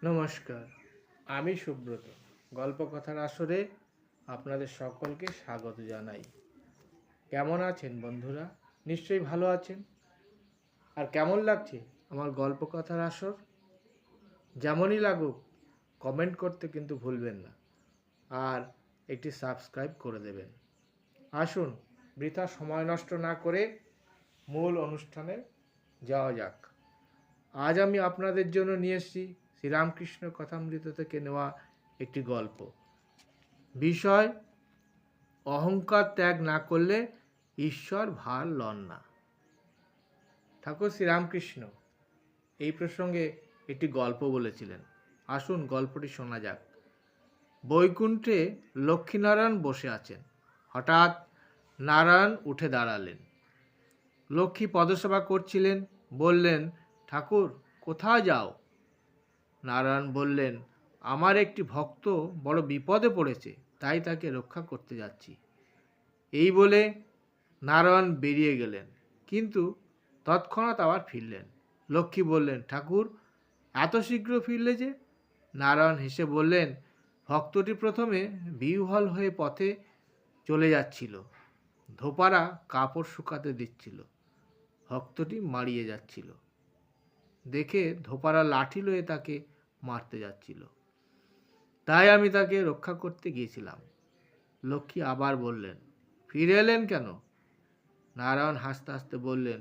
নমস্কার, আমি সুব্রত। গল্পকথার আসরে আপনাদের সকলকে স্বাগত জানাই। কেমন আছেন বন্ধুরা? নিশ্চয়ই ভালো আছেন। আর কেমন লাগছে আমার গল্পকথার আসর? যেমনই লাগুক কমেন্ট করতে কিন্তু ভুলবেন না, আর একটি সাবস্ক্রাইব করে দেবেন। আসুন বৃথা সময় নষ্ট না করে মূল অনুষ্ঠানে যাওয়া যাক। আজ আমি আপনাদের জন্য নিয়ে এসেছি শ্রীরামকৃষ্ণ কথামৃত থেকে নেওয়া একটি গল্প। বিষয়: অহংকার ত্যাগ না করলে ঈশ্বর ভার লন না। ঠাকুর শ্রীরামকৃষ্ণ এই প্রসঙ্গে একটি গল্প বলেছিলেন। আসুন গল্পটি শোনা যাক। বৈকুণ্ঠে লক্ষ্মীনারায়ণ বসে আছেন। হঠাৎ নারায়ণ উঠে দাঁড়ালেন। লক্ষ্মী পদসেবা করছিলেন। বললেন, ঠাকুর কোথায় যাও? নারায়ণ বললেন, আমার একটি ভক্ত বড় বিপদে পড়েছে, তাই তাকে রক্ষা করতে যাচ্ছি। এই বলে নারায়ণ বেরিয়ে গেলেন, কিন্তু তৎক্ষণাৎ আবার ফিরলেন। লক্ষ্মী বললেন, ঠাকুর এত শীঘ্র ফিরলে যে? নারায়ণ হেসে বললেন, ভক্তটি প্রথমে বিহ্বল হয়ে পথে চলে যাচ্ছিল। ধোপারা কাপড় শুকাতে দিচ্ছিল। ভক্তটি মারিয়ে যাচ্ছিল দেখে ধোপারা লাঠি লয়ে তাকে মারতে যাচ্ছিল, তাই আমি তাকে রক্ষা করতে গিয়েছিলাম। লক্ষ্মী আবার বললেন, ফিরে এলেন কেন? নারায়ণ হাসতে হাসতে বললেন,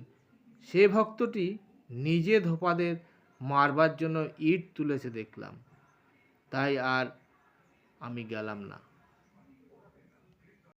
সে ভক্তটি নিজে ধোপাদের মারবার জন্য ইট তুলেছে দেখলাম, তাই আর আমি গেলাম না।